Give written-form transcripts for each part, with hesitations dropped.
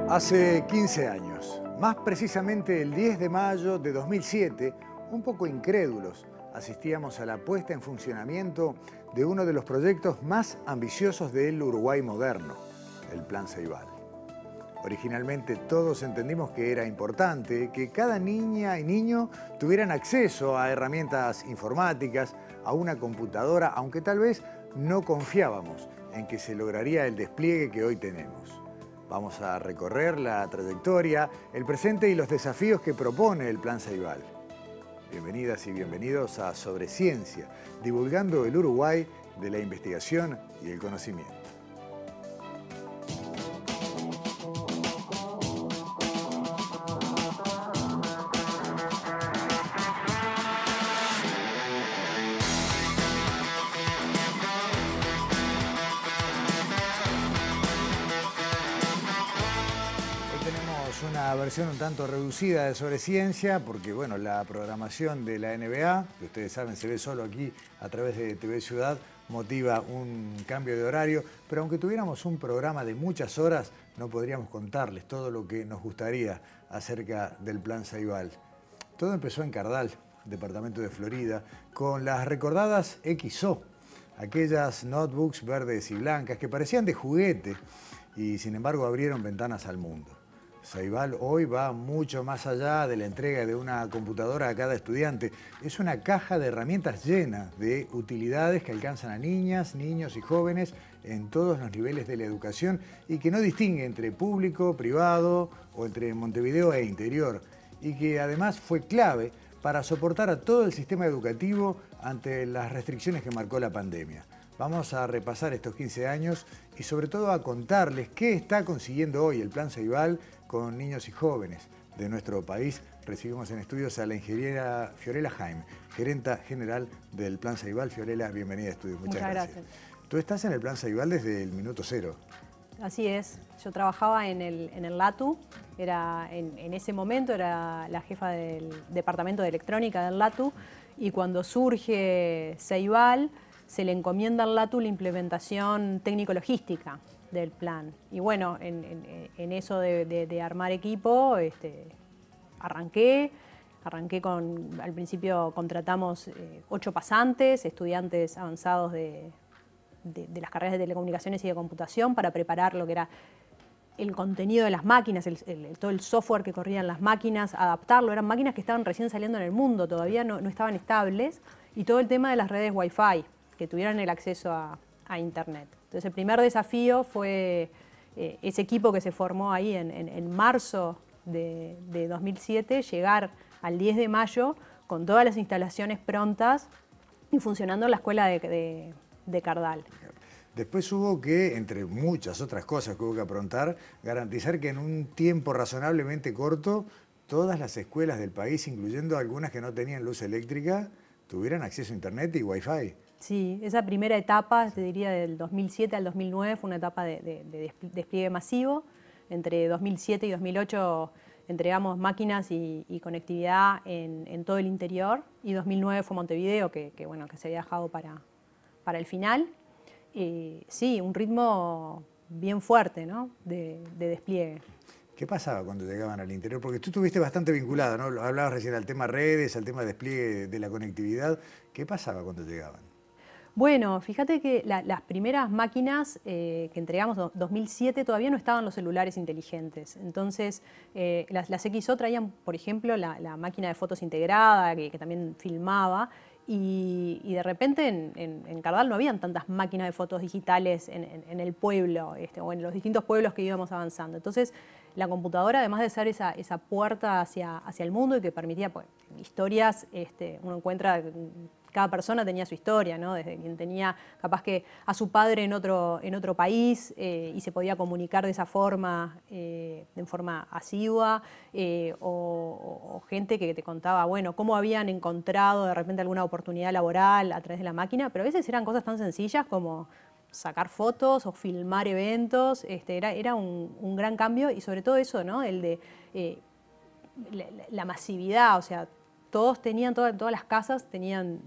Hace 15 años, más precisamente el 10 de mayo de 2007, un poco incrédulos, asistíamos a la puesta en funcionamiento de uno de los proyectos más ambiciosos del Uruguay moderno, el Plan Ceibal. Originalmente todos entendimos que era importante que cada niña y niño tuvieran acceso a herramientas informáticas, a una computadora, aunque tal vez no confiábamos en que se lograría el despliegue que hoy tenemos. Vamos a recorrer la trayectoria, el presente y los desafíos que propone el Plan Ceibal. Bienvenidas y bienvenidos a Sobre Ciencia, divulgando el Uruguay de la investigación y el conocimiento. Una versión un tanto reducida de Sobre Ciencia, porque bueno, la programación de la NBA, que ustedes saben se ve solo aquí a través de TV Ciudad, motiva un cambio de horario, pero aunque tuviéramos un programa de muchas horas, no podríamos contarles todo lo que nos gustaría acerca del Plan Ceibal. Todo empezó en Cardal, departamento de Florida, con las recordadas XO, aquellas notebooks verdes y blancas que parecían de juguete y sin embargo abrieron ventanas al mundo. Ceibal hoy va mucho más allá de la entrega de una computadora a cada estudiante. Es una caja de herramientas llena de utilidades que alcanzan a niñas, niños y jóvenes en todos los niveles de la educación y que no distingue entre público, privado o entre Montevideo e interior. Y que además fue clave para soportar a todo el sistema educativo ante las restricciones que marcó la pandemia. Vamos a repasar estos 15 años y sobre todo a contarles qué está consiguiendo hoy el Plan Ceibal con niños y jóvenes de nuestro país. Recibimos en estudios a la ingeniera Fiorella Jaime, gerenta general del Plan Ceibal. Fiorella, bienvenida a estudios. Muchas gracias. Tú estás en el Plan Ceibal desde el minuto cero. Así es. Yo trabajaba en el LATU. En ese momento era la jefa del departamento de electrónica del LATU. Y cuando surge Ceibal, se le encomienda al LATU la implementación técnico-logística del plan. Y bueno, en eso de armar equipo, arranqué al principio contratamos 8 pasantes, estudiantes avanzados de las carreras de telecomunicaciones y de computación para preparar lo que era el contenido de las máquinas, todo el software que corría en las máquinas, adaptarlo. Eran máquinas que estaban recién saliendo en el mundo, todavía no estaban estables, y todo el tema de las redes Wi-Fi, que tuvieran el acceso a Internet. Entonces el primer desafío fue ese equipo que se formó ahí en marzo de 2007, llegar al 10 de mayo con todas las instalaciones prontas y funcionando en la escuela de Cardal. Después hubo que, entre muchas otras cosas que hubo que aprontar, garantizar que en un tiempo razonablemente corto todas las escuelas del país, incluyendo algunas que no tenían luz eléctrica, tuvieran acceso a Internet y Wi-Fi. Sí, esa primera etapa, te diría del 2007 al 2009, fue una etapa de despliegue masivo. Entre 2007 y 2008 entregamos máquinas y conectividad en todo el interior, y 2009 fue Montevideo, que se había dejado para el final. Sí, un ritmo bien fuerte, ¿no?, de despliegue. ¿Qué pasaba cuando llegaban al interior? Porque tú estuviste bastante vinculada, ¿no? Hablabas recién al tema redes, al tema de despliegue de la conectividad. ¿Qué pasaba cuando llegaban? Bueno, fíjate que las primeras máquinas que entregamos en 2007 todavía no estaban los celulares inteligentes. Entonces, las XO traían, por ejemplo, la máquina de fotos integrada, que también filmaba, y de repente en Cardal no habían tantas máquinas de fotos digitales en el pueblo, o en los distintos pueblos que íbamos avanzando. Entonces, la computadora, además de ser esa puerta hacia el mundo y que permitía, pues, historias, uno encuentra... Cada persona tenía su historia, ¿no? Desde quien tenía capaz que a su padre en otro país y se podía comunicar de esa forma, en forma asidua, o gente que te contaba, bueno, cómo habían encontrado de repente alguna oportunidad laboral a través de la máquina, pero a veces eran cosas tan sencillas como sacar fotos o filmar eventos. Era un gran cambio, y sobre todo eso, ¿no?, el de la masividad, o sea, todos tenían, todas las casas tenían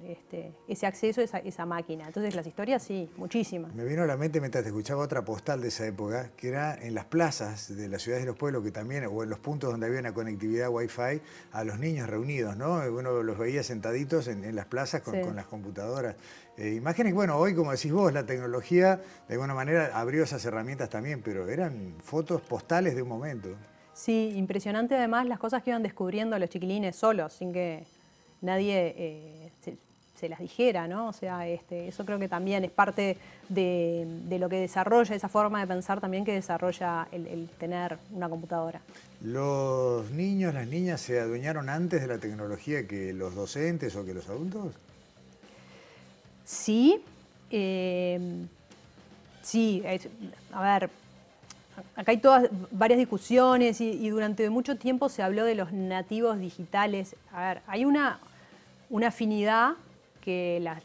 ese acceso, esa máquina. Entonces las historias sí, muchísimas. Me vino a la mente mientras te escuchaba otra postal de esa época, que era en las plazas de las ciudades y los pueblos, que también, o en los puntos donde había una conectividad Wi-Fi, a los niños reunidos, ¿no? Uno los veía sentaditos en las plazas con las computadoras. Imágenes, bueno, hoy, como decís vos, la tecnología de alguna manera abrió esas herramientas también, pero eran fotos postales de un momento. Sí, impresionante además las cosas que iban descubriendo los chiquilines solos, sin que nadie se las dijera, ¿no? O sea, eso creo que también es parte de lo que desarrolla, esa forma de pensar también que desarrolla el tener una computadora. ¿Los niños, las niñas se adueñaron antes de la tecnología que los docentes o que los adultos? Sí, sí, a ver, acá hay varias discusiones y durante mucho tiempo se habló de los nativos digitales. A ver, hay una afinidad que las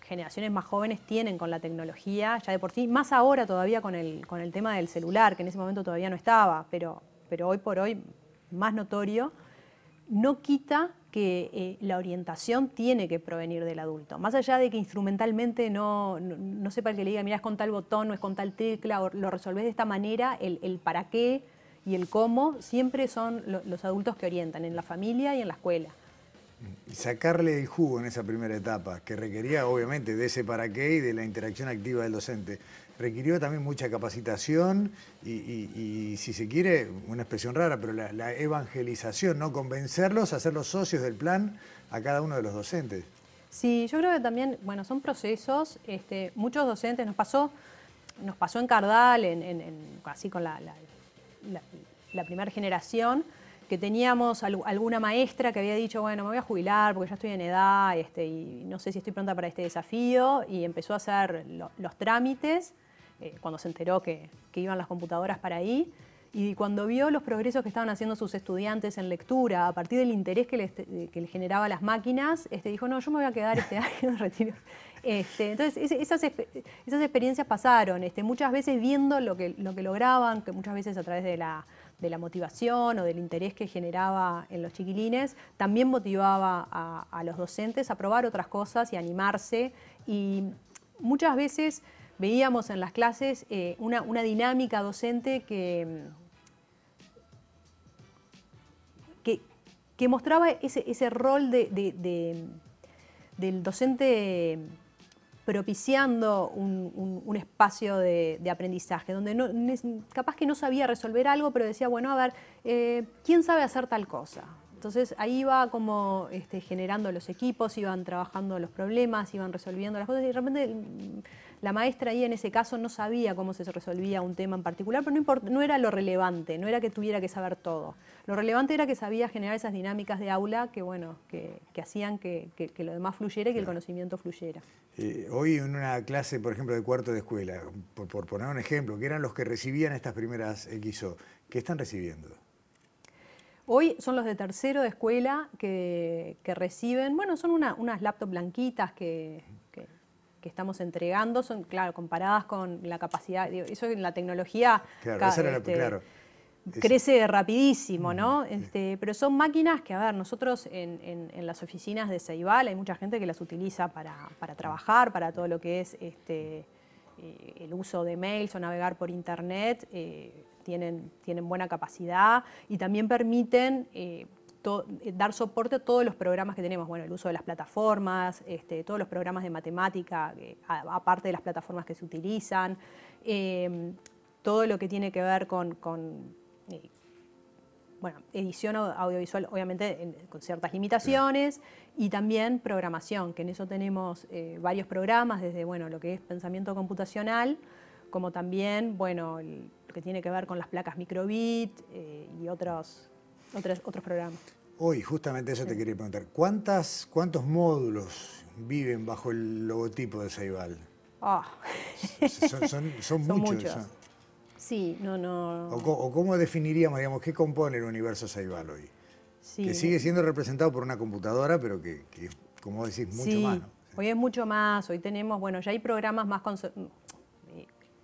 generaciones más jóvenes tienen con la tecnología, ya de por sí, más ahora todavía con el tema del celular, que en ese momento todavía no estaba, pero hoy por hoy más notorio, no quita que la orientación tiene que provenir del adulto. Más allá de que instrumentalmente no sepa el que le diga, mira, es con tal botón, no es con tal tecla, o lo resolvés de esta manera, el para qué y el cómo siempre son los adultos que orientan, en la familia y en la escuela. Y sacarle el jugo en esa primera etapa, que requería obviamente de ese para qué y de la interacción activa del docente, requirió también mucha capacitación y si se quiere, una expresión rara, pero la evangelización, ¿no? Convencerlos, hacerlos socios del plan a cada uno de los docentes. Sí, yo creo que también, bueno, son procesos, muchos docentes, nos pasó en Cardal, así con la primera generación, que teníamos alguna maestra que había dicho, bueno, me voy a jubilar porque ya estoy en edad y no sé si estoy pronta para este desafío, y empezó a hacer los trámites cuando se enteró que iban las computadoras para ahí, y cuando vio los progresos que estaban haciendo sus estudiantes en lectura, a partir del interés que les generaba las máquinas, dijo, no, yo me voy a quedar este año en retiro. Entonces, esas experiencias pasaron, muchas veces viendo lo que lograban, que muchas veces a través de la motivación o del interés que generaba en los chiquilines, también motivaba a los docentes a probar otras cosas y animarse. Y muchas veces veíamos en las clases una dinámica docente que mostraba ese rol del docente propiciando un espacio de aprendizaje, donde capaz que no sabía resolver algo, pero decía, bueno, a ver, ¿quién sabe hacer tal cosa? Entonces ahí iba como generando los equipos, iban trabajando los problemas, iban resolviendo las cosas, y de repente la maestra ahí en ese caso no sabía cómo se resolvía un tema en particular, pero no era lo relevante, no era que tuviera que saber todo. Lo relevante era que sabía generar esas dinámicas de aula que hacían que lo demás fluyera y que el conocimiento fluyera. Hoy en una clase, por ejemplo, de cuarto de escuela, por poner un ejemplo, que eran los que recibían estas primeras XO, ¿qué están recibiendo? Hoy son los de tercero de escuela que reciben, bueno, son unas laptops blanquitas que estamos entregando, son, claro, comparadas con la capacidad, eso en la tecnología claro, crece rapidísimo, ¿no? Pero son máquinas que, a ver, nosotros en las oficinas de Ceibal hay mucha gente que las utiliza para trabajar, para todo lo que es el uso de mails o navegar por internet, tienen buena capacidad y también permiten dar soporte a todos los programas que tenemos, bueno, el uso de las plataformas, todos los programas de matemática, aparte de las plataformas que se utilizan, todo lo que tiene que ver con bueno, edición audiovisual, obviamente con ciertas limitaciones, y también programación, que en eso tenemos varios programas, desde bueno, lo que es pensamiento computacional, como también bueno, lo que tiene que ver con las placas microbit y otros programas. Hoy, justamente eso te quería preguntar. ¿Cuántos módulos viven bajo el logotipo de Ceibal? Oh. Son muchos. Sí, no. ¿O cómo definiríamos, digamos, qué compone el universo Ceibal hoy? Sí. Que sigue siendo representado por una computadora, pero que como decís, mucho más, ¿no? Hoy es mucho más. Hoy tenemos, bueno, ya hay programas más...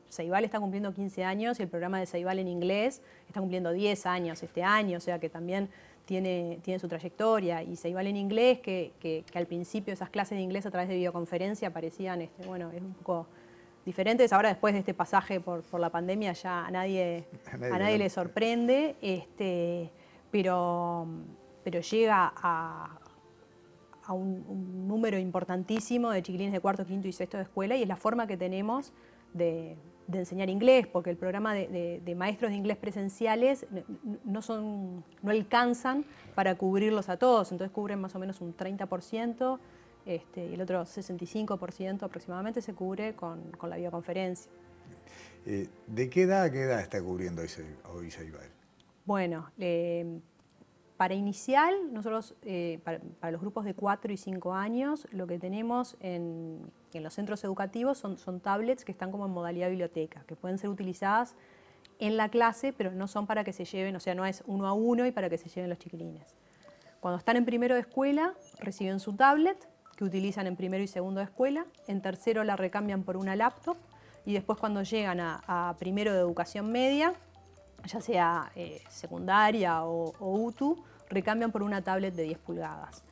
Ceibal está cumpliendo 15 años y el programa de Ceibal en inglés está cumpliendo 10 años este año, o sea que también tiene su trayectoria, y Ceibal en inglés, que al principio esas clases de inglés a través de videoconferencia parecían, bueno, es un poco diferentes. Ahora, después de este pasaje por la pandemia, ya a nadie le sorprende, pero llega a un número importantísimo de chiquilines de cuarto, quinto y sexto de escuela, y es la forma que tenemos de enseñar inglés, porque el programa de maestros de inglés presenciales no alcanzan para cubrirlos a todos, entonces cubren más o menos un 30%, y el otro 65% aproximadamente se cubre con la videoconferencia. ¿De qué edad a qué edad está cubriendo hoy Ceibal? Bueno, para inicial, nosotros, para los grupos de 4 y 5 años, lo que tenemos en los centros educativos son tablets que están como en modalidad biblioteca, que pueden ser utilizadas en la clase, pero no son para que se lleven, o sea, no es 1 a 1 y para que se lleven los chiquilines. Cuando están en primero de escuela, reciben su tablet, que utilizan en primero y segundo de escuela, en tercero la recambian por una laptop, y después cuando llegan a primero de educación media, ya sea secundaria o UTU, recambian por una tablet de 10 pulgadas.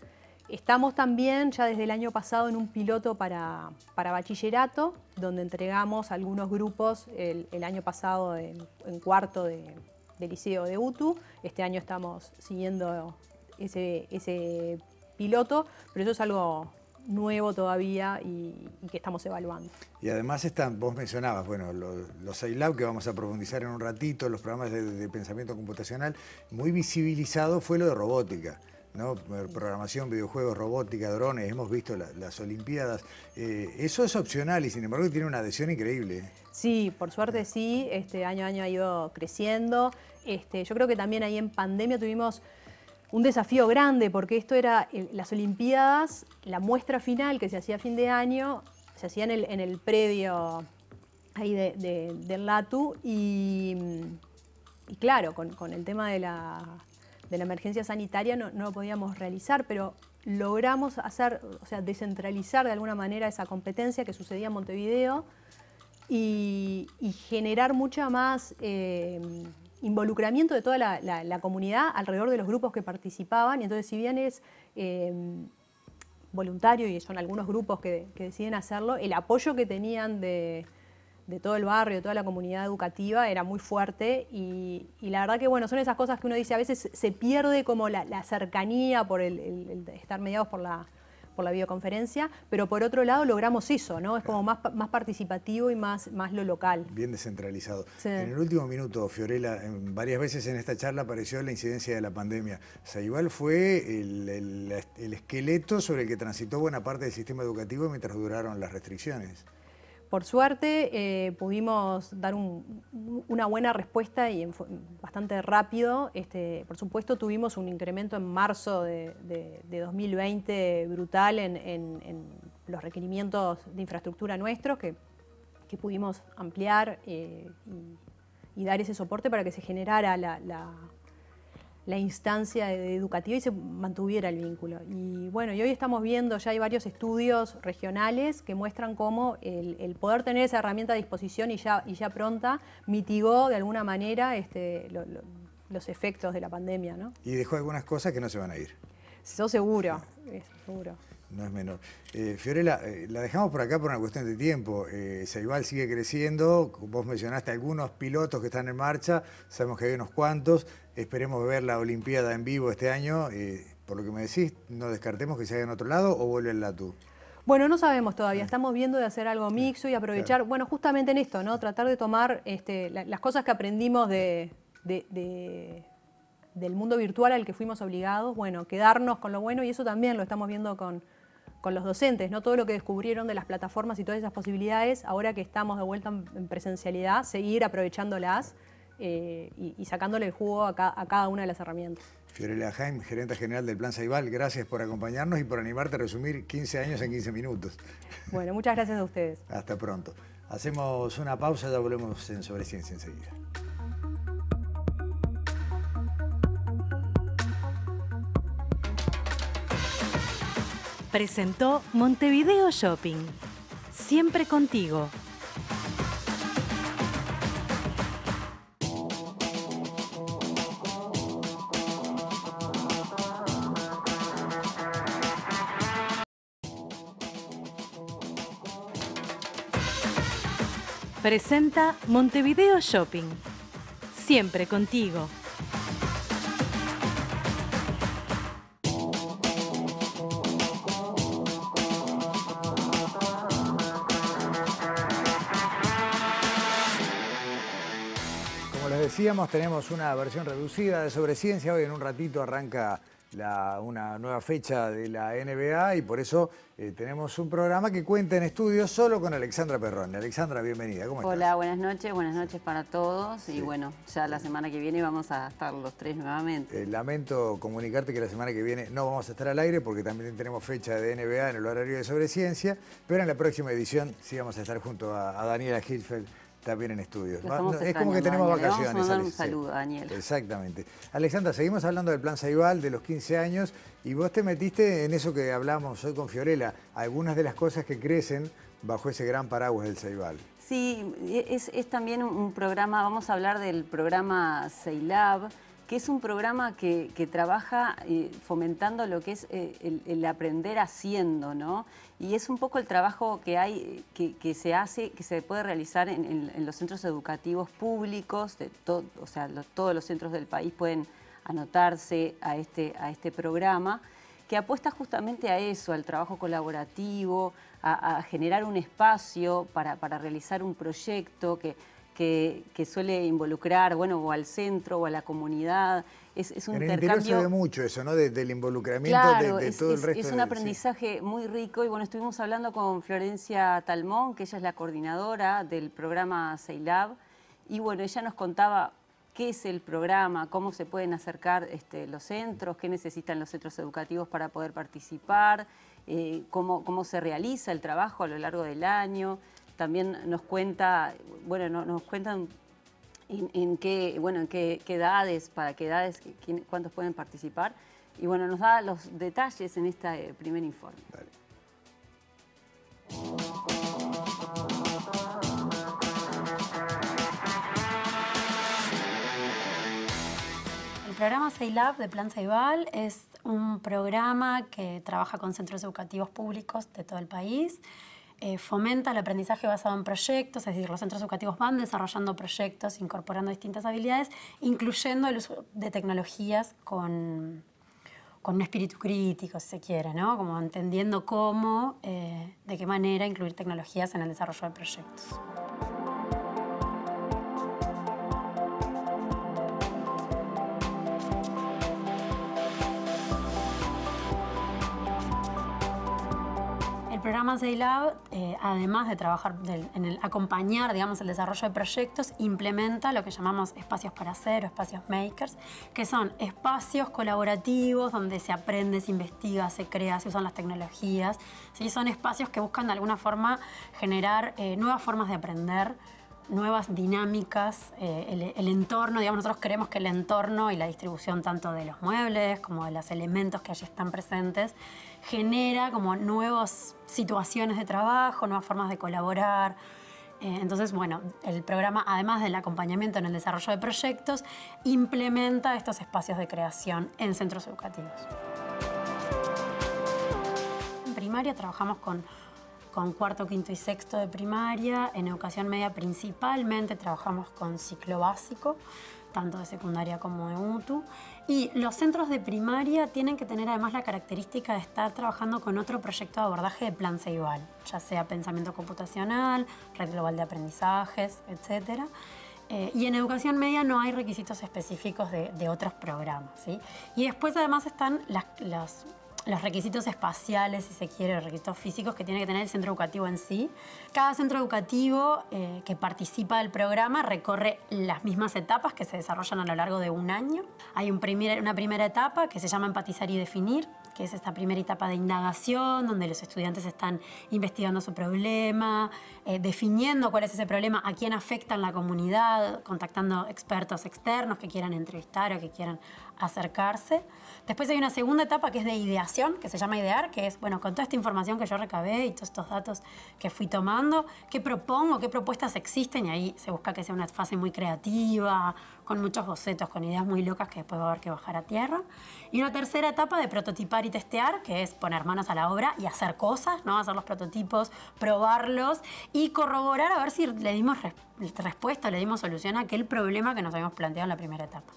Estamos también ya desde el año pasado en un piloto para bachillerato, donde entregamos algunos grupos el año pasado en cuarto de liceo de UTU. Este año estamos siguiendo ese piloto, pero eso es algo nuevo todavía y que estamos evaluando. Y además vos mencionabas, bueno, los iLab, que vamos a profundizar en un ratito, los programas de pensamiento computacional, muy visibilizado fue lo de robótica, ¿no? Programación, videojuegos, robótica, drones, hemos visto las Olimpiadas. Eso es opcional y sin embargo tiene una adhesión increíble. Sí, por suerte sí, año a año ha ido creciendo. Yo creo que también ahí en pandemia tuvimos un desafío grande, porque esto era las Olimpiadas, la muestra final que se hacía a fin de año, se hacía en el predio ahí del LATU, y claro, con el tema de la emergencia sanitaria no lo podíamos realizar, pero logramos descentralizar de alguna manera esa competencia que sucedía en Montevideo y generar mucha más involucramiento de toda la comunidad alrededor de los grupos que participaban. Y entonces, si bien es voluntario y son algunos grupos que deciden hacerlo, el apoyo que tenían de todo el barrio, de toda la comunidad educativa, era muy fuerte, y la verdad que bueno, son esas cosas que uno dice, a veces se pierde como la cercanía por el estar mediados por la videoconferencia, pero por otro lado logramos eso, ¿no? Es como más participativo y más lo local. Bien descentralizado. Sí. En el último minuto, Fiorella, varias veces en esta charla apareció la incidencia de la pandemia. Ceibal fue el esqueleto sobre el que transitó buena parte del sistema educativo mientras duraron las restricciones. Por suerte pudimos dar una buena respuesta y bastante rápido. Por supuesto tuvimos un incremento en marzo de 2020 brutal en los requerimientos de infraestructura nuestros que pudimos ampliar y dar ese soporte para que se generara la instancia educativa y se mantuviera el vínculo. Y bueno, y hoy estamos viendo, ya hay varios estudios regionales que muestran cómo el poder tener esa herramienta a disposición y ya pronta mitigó de alguna manera los efectos de la pandemia, ¿no? Y dejó algunas cosas que no se van a ir. Eso seguro, seguro. No es menor. Fiorella, la dejamos por acá por una cuestión de tiempo. Ceibal sigue creciendo, vos mencionaste algunos pilotos que están en marcha, sabemos que hay unos cuantos, esperemos ver la Olimpiada en vivo este año. Por lo que me decís, no descartemos que se haga en otro lado o vuelve el LATU. Bueno, no sabemos todavía, estamos viendo de hacer algo mixto y aprovechar, claro, bueno, justamente en esto, ¿no? Tratar de tomar las cosas que aprendimos del mundo virtual al que fuimos obligados, bueno, quedarnos con lo bueno, y eso también lo estamos viendo con los docentes, ¿no? Todo lo que descubrieron de las plataformas y todas esas posibilidades, ahora que estamos de vuelta en presencialidad, seguir aprovechándolas y sacándole el jugo a cada una de las herramientas. Fiorella Jaime, gerente general del Plan Ceibal, gracias por acompañarnos y por animarte a resumir 15 años en 15 minutos. Bueno, muchas gracias a ustedes. Hasta pronto. Hacemos una pausa, ya volvemos en Sobre Ciencia enseguida. Presentó Montevideo Shopping. Siempre contigo. presenta Montevideo Shopping. Siempre contigo. Como les decíamos, tenemos una versión reducida de Sobre Ciencia. Hoy en un ratito arranca una nueva fecha de la NBA y por eso tenemos un programa que cuenta en estudio solo con Alexandra Perrone. Alexandra, bienvenida. ¿Cómo estás? Hola, buenas noches para todos. Sí. Y bueno, ya la semana que viene vamos a estar los tres nuevamente. Lamento comunicarte que la semana que viene no vamos a estar al aire porque también tenemos fecha de NBA en el horario de Sobre Ciencia, pero en la próxima edición sí vamos a estar junto a Daniela Hirschfeld también en estudio. Es como que tenemos vacaciones. Vamos a mandar un saludo a Daniel. Exactamente. Alexandra, seguimos hablando del Plan Ceibal, de los 15 años, y vos te metiste en eso que hablamos hoy con Fiorella, algunas de las cosas que crecen bajo ese gran paraguas del Ceibal. Sí, es también un programa, vamos a hablar del programa CEILAB, que es un programa que trabaja fomentando lo que es el aprender haciendo, ¿no? Y es un poco el trabajo que hay, que se hace, que se puede realizar en los centros educativos públicos, todos los centros del país pueden anotarse a este programa, que apuesta justamente a eso, al trabajo colaborativo, a generar un espacio para realizar un proyecto que suele involucrar, bueno, o al centro o a la comunidad. Es un en el intercambio. interior se ve mucho eso, ¿no? Del involucramiento claro, de todo el resto. Es un aprendizaje muy rico y bueno, estuvimos hablando con Florencia Talmón, que ella es la coordinadora del programa CEILAB, y bueno, ella nos contaba qué es el programa, cómo se pueden acercar los centros, qué necesitan los centros educativos para poder participar, cómo se realiza el trabajo a lo largo del año. También nos cuenta, bueno, nos cuentan en qué edades, para qué edades, cuántos pueden participar. Y bueno, nos da los detalles en este primer informe. Dale. El programa CEILAB de Plan Ceibal es un programa que trabaja con centros educativos públicos de todo el país. Fomenta el aprendizaje basado en proyectos, es decir, los centros educativos van desarrollando proyectos, incorporando distintas habilidades, incluyendo el uso de tecnologías con un espíritu crítico, si se quiere, ¿no? Como entendiendo cómo, de qué manera incluir tecnologías en el desarrollo de proyectos. El programa CEILAB, además de trabajar en acompañar, digamos, el desarrollo de proyectos, implementa lo que llamamos espacios para hacer o espacios makers, que son espacios colaborativos donde se aprende, se investiga, se crea, se usan las tecnologías. ¿Sí? Son espacios que buscan de alguna forma generar nuevas formas de aprender, nuevas dinámicas, el entorno, digamos, nosotros creemos que el entorno y la distribución tanto de los muebles como de los elementos que allí están presentes genera como nuevas situaciones de trabajo, nuevas formas de colaborar. Entonces, bueno, el programa, además del acompañamiento en el desarrollo de proyectos, implementa estos espacios de creación en centros educativos. En primaria trabajamos con cuarto, quinto y sexto de primaria. En educación media principalmente trabajamos con ciclo básico, tanto de secundaria como de UTU. Y los centros de primaria tienen que tener además la característica de estar trabajando con otro proyecto de abordaje de Plan Ceibal, ya sea pensamiento computacional, red global de aprendizajes, etc. Y en educación media no hay requisitos específicos de otros programas, ¿sí? Y después además están los requisitos espaciales, si se quiere, los requisitos físicos que tiene que tener el centro educativo en sí. Cada centro educativo que participa del programa recorre las mismas etapas que se desarrollan a lo largo de un año. Hay una primera etapa que se llama empatizar y definir, que es esta primera etapa de indagación, donde los estudiantes están investigando su problema, definiendo cuál es ese problema, a quién afecta en la comunidad, contactando expertos externos que quieran entrevistar o que quieran acercarse. Después hay una segunda etapa que es de ideación, que se llama idear, que es, bueno, con toda esta información que yo recabé y todos estos datos que fui tomando, ¿qué propongo? ¿Qué propuestas existen? Y ahí se busca que sea una fase muy creativa, con muchos bocetos, con ideas muy locas que después va a haber que bajar a tierra. Y una tercera etapa de prototipar y testear, que es poner manos a la obra y hacer cosas, ¿no? Hacer los prototipos, probarlos y corroborar a ver si le dimos respuesta, le dimos solución a aquel problema que nos habíamos planteado en la primera etapa.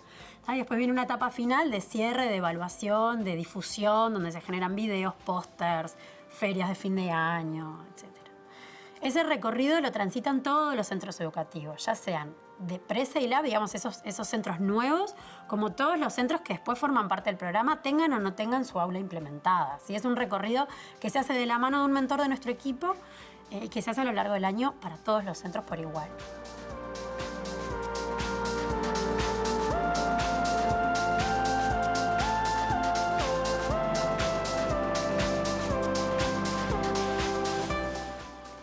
Y después viene una etapa final de cierre, de evaluación, de difusión, donde se generan videos, pósters, ferias de fin de año, etc. Ese recorrido lo transitan todos los centros educativos, ya sean de pre-CEILAB, digamos esos centros nuevos, como todos los centros que después forman parte del programa, tengan o no tengan su aula implementada. ¿Sí? Es un recorrido que se hace de la mano de un mentor de nuestro equipo y que se hace a lo largo del año para todos los centros por igual.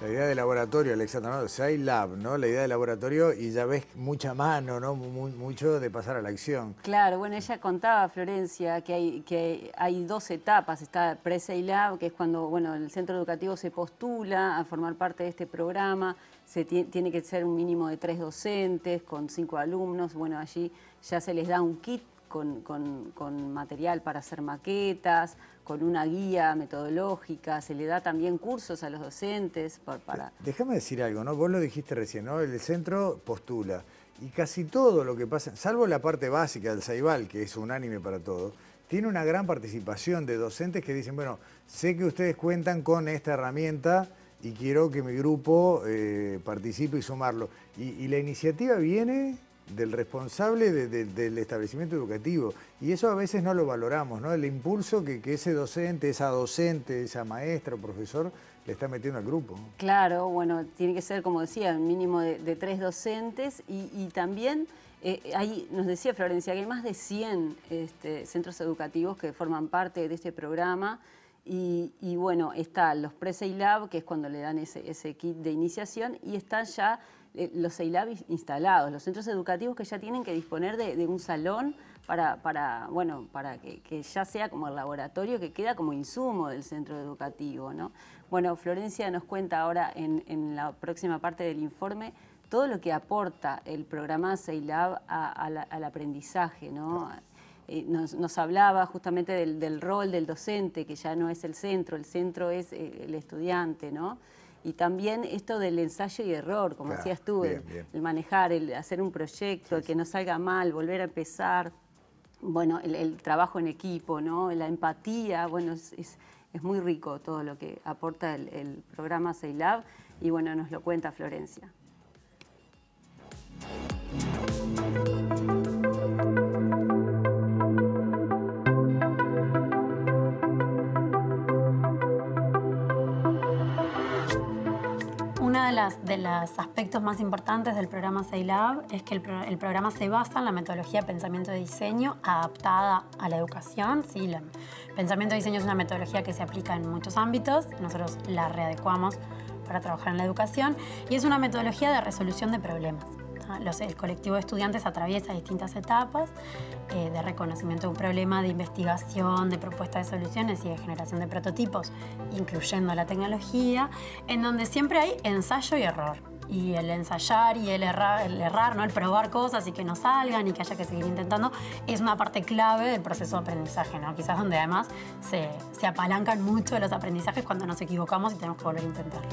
La idea de laboratorio, Alexandra, ¿no? SciLab, ¿no? La idea de laboratorio y ya ves mucha mano, ¿no? Mucho de pasar a la acción. Claro, bueno, ella contaba, Florencia, que hay 2 etapas. Está pre-SciLab, que es cuando, bueno, el centro educativo se postula a formar parte de este programa. Tiene que ser un mínimo de 3 docentes, con 5 alumnos. Bueno, allí ya se les da un kit con material para hacer maquetas, con una guía metodológica, se le da también cursos a los docentes para... Déjame decir algo, ¿no? Vos lo dijiste recién, ¿no? El centro postula y casi todo lo que pasa, salvo la parte básica del CEIBAL, que es unánime para todo, tiene una gran participación de docentes que dicen, bueno, sé que ustedes cuentan con esta herramienta y quiero que mi grupo participe y sumarlo. Y la iniciativa viene del responsable del establecimiento educativo. Y eso a veces no lo valoramos, ¿no? El impulso que ese docente, esa maestra o profesor le está metiendo al grupo. Claro, bueno, tiene que ser, como decía, un mínimo de 3 docentes y también, ahí nos decía Florencia, que hay más de 100 centros educativos que forman parte de este programa. Y bueno, están los pre-CEILAB, que es cuando le dan ese kit de iniciación, y están ya los CEILAB instalados, los centros educativos que ya tienen que disponer de un salón para que ya sea como el laboratorio que queda como insumo del centro educativo, ¿no? Bueno, Florencia nos cuenta ahora en la próxima parte del informe todo lo que aporta el programa CEILAB al aprendizaje, ¿no? Nos hablaba justamente del rol del docente, que ya no es el centro es el estudiante, ¿no? Y también esto del ensayo y error, como decías tú, el manejar, el hacer un proyecto, el que no salga mal, volver a empezar, bueno, el trabajo en equipo, ¿no? La empatía, bueno, es muy rico todo lo que aporta el programa CEILAB y bueno, nos lo cuenta Florencia. De los aspectos más importantes del programa CEILAB es que el programa se basa en la metodología de pensamiento de diseño adaptada a la educación. Sí, el pensamiento de diseño es una metodología que se aplica en muchos ámbitos, nosotros la readecuamos para trabajar en la educación y es una metodología de resolución de problemas. El colectivo de estudiantes atraviesa distintas etapas de reconocimiento de un problema, de investigación, de propuesta de soluciones y de generación de prototipos, incluyendo la tecnología, en donde siempre hay ensayo y error. Y el ensayar y el errar, ¿no? El probar cosas y que no salgan y que haya que seguir intentando, es una parte clave del proceso de aprendizaje, ¿no? Quizás donde además se apalancan mucho de los aprendizajes cuando nos equivocamos y tenemos que volver a intentarlo.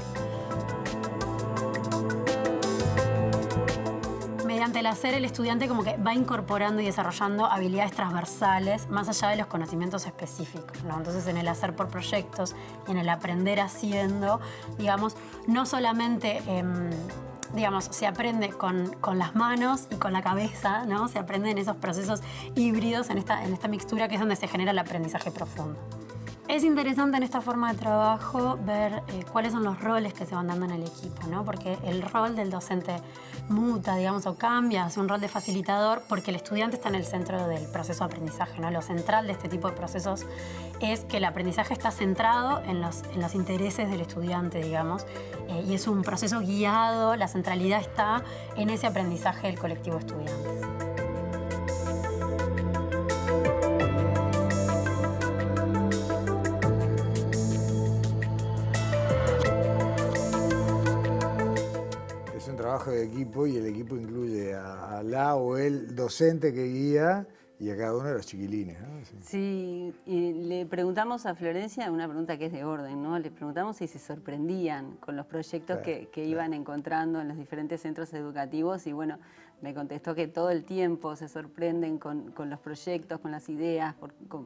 Mediante el hacer, el estudiante como que va incorporando y desarrollando habilidades transversales más allá de los conocimientos específicos, ¿no? Entonces, en el hacer por proyectos y en el aprender haciendo, digamos, no solamente se aprende con las manos y con la cabeza, ¿no? Se aprende en esos procesos híbridos, en esta mixtura que es donde se genera el aprendizaje profundo. Es interesante en esta forma de trabajo ver cuáles son los roles que se van dando en el equipo, ¿no? Porque el rol del docente muta, digamos, o cambia hacia un rol de facilitador porque el estudiante está en el centro del proceso de aprendizaje, ¿no? Lo central de este tipo de procesos es que el aprendizaje está centrado en los intereses del estudiante, digamos, y es un proceso guiado, la centralidad está en ese aprendizaje del colectivo de estudiantes. trabajo de equipo y el equipo incluye a la o el docente que guía y a cada uno de los chiquilines, ¿no? Sí, y le preguntamos a Florencia una pregunta que es de orden, ¿no? Le preguntamos si se sorprendían con los proyectos que iban encontrando en los diferentes centros educativos y bueno, me contestó que todo el tiempo se sorprenden con los proyectos, con las ideas,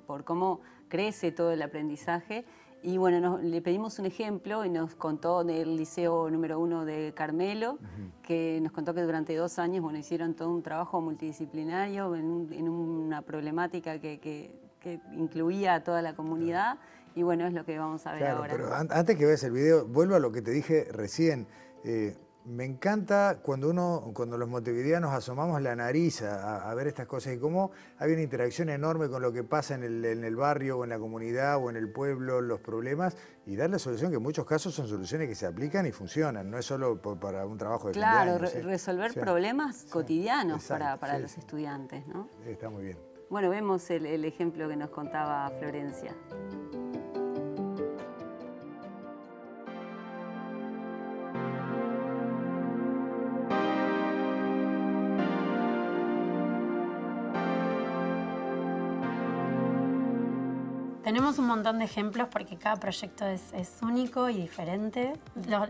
por cómo crece todo el aprendizaje. Y bueno, le pedimos un ejemplo y nos contó del Liceo número 1 de Carmelo, que nos contó que durante 2 años bueno, hicieron todo un trabajo multidisciplinario en una problemática que incluía a toda la comunidad. Y bueno, es lo que vamos a ver ahora. Pero antes que veas el video, vuelvo a lo que te dije recién. Me encanta cuando los montevideanos asomamos la nariz a ver estas cosas y cómo hay una interacción enorme con lo que pasa en el barrio o en la comunidad o en el pueblo, los problemas, y dar la solución que en muchos casos son soluciones que se aplican y funcionan, no es solo para un trabajo de fin de año, resolver problemas cotidianos para sí, los estudiantes, ¿no? Está muy bien. Bueno, vemos el ejemplo que nos contaba Florencia. Tenemos un montón de ejemplos porque cada proyecto es único y diferente.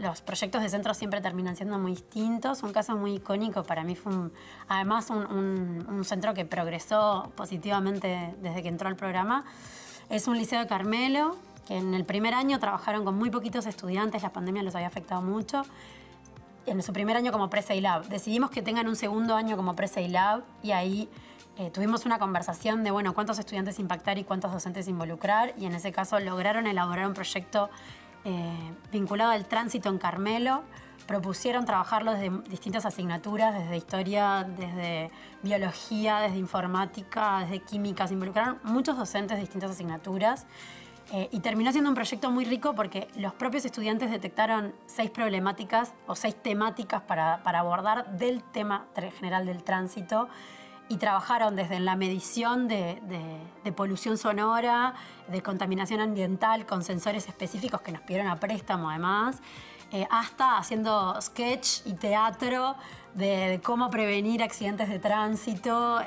Los proyectos de centro siempre terminan siendo muy distintos. Un caso muy icónico para mí fue además un centro que progresó positivamente desde que entró al programa. Es un liceo de Carmelo, que en el primer año trabajaron con muy poquitos estudiantes, la pandemia los había afectado mucho. En su primer año como Pre-Seilab. Decidimos que tengan un segundo año como Pre-Seilab y ahí tuvimos una conversación de, bueno, cuántos estudiantes impactar y cuántos docentes involucrar, y en ese caso lograron elaborar un proyecto vinculado al tránsito en Carmelo. Propusieron trabajarlo desde distintas asignaturas, desde historia, desde biología, desde informática, desde química. Se involucraron muchos docentes de distintas asignaturas y terminó siendo un proyecto muy rico porque los propios estudiantes detectaron 6 problemáticas o 6 temáticas para abordar del tema general del tránsito. Y trabajaron desde la medición de polución sonora, de contaminación ambiental con sensores específicos que nos pidieron a préstamo además, hasta haciendo sketch y teatro de cómo prevenir accidentes de tránsito.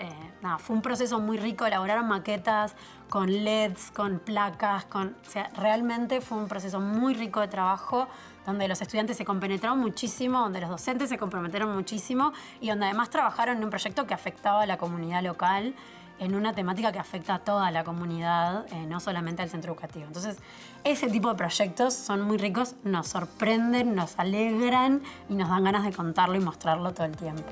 Fue un proceso muy rico, elaboraron maquetas con LEDs, con placas, o sea, realmente fue un proceso muy rico de trabajo donde los estudiantes se compenetraron muchísimo, donde los docentes se comprometieron muchísimo y donde además trabajaron en un proyecto que afectaba a la comunidad local, en una temática que afecta a toda la comunidad, no solamente al centro educativo. Entonces, ese tipo de proyectos son muy ricos, nos sorprenden, nos alegran y nos dan ganas de contarlo y mostrarlo todo el tiempo.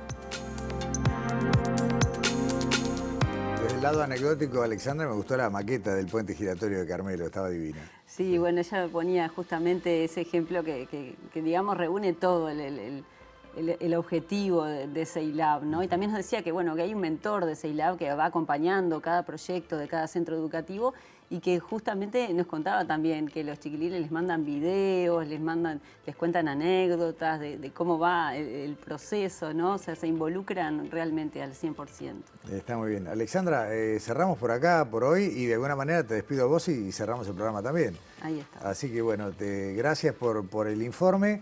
Desde el lado anecdótico, Alexandra, me gustó la maqueta del puente giratorio de Carmelo, estaba divina. Sí, bueno, ella ponía justamente ese ejemplo que digamos, reúne todo el objetivo de Seilab, ¿no? Y también nos decía que, bueno, que hay un mentor de Seilab que va acompañando cada proyecto de cada centro educativo y que justamente nos contaba también que los chiquilines les mandan videos, les cuentan anécdotas de cómo va el proceso, ¿no? O sea, se involucran realmente al 100%. Está muy bien. Alexandra, cerramos por acá por hoy y de alguna manera te despido a vos y cerramos el programa también. Ahí está. Así que bueno, gracias por el informe.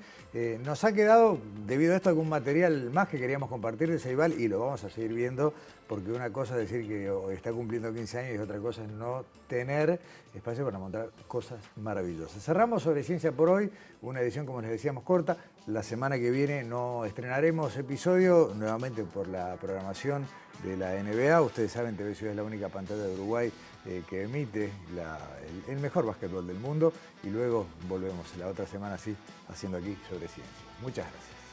Nos ha quedado, debido a esto, algún material más que queríamos compartir de Ceibal y lo vamos a seguir viendo, porque una cosa es decir que está cumpliendo 15 años y otra cosa es no tener espacio para montar cosas maravillosas. Cerramos Sobre Ciencia por hoy, una edición, como les decíamos, corta. La semana que viene no estrenaremos episodio, nuevamente por la programación de la NBA. Ustedes saben, TV Ciudad es la única pantalla de Uruguay que emite el mejor básquetbol del mundo, y luego volvemos la otra semana así, haciendo aquí Sobre Ciencia. Muchas gracias.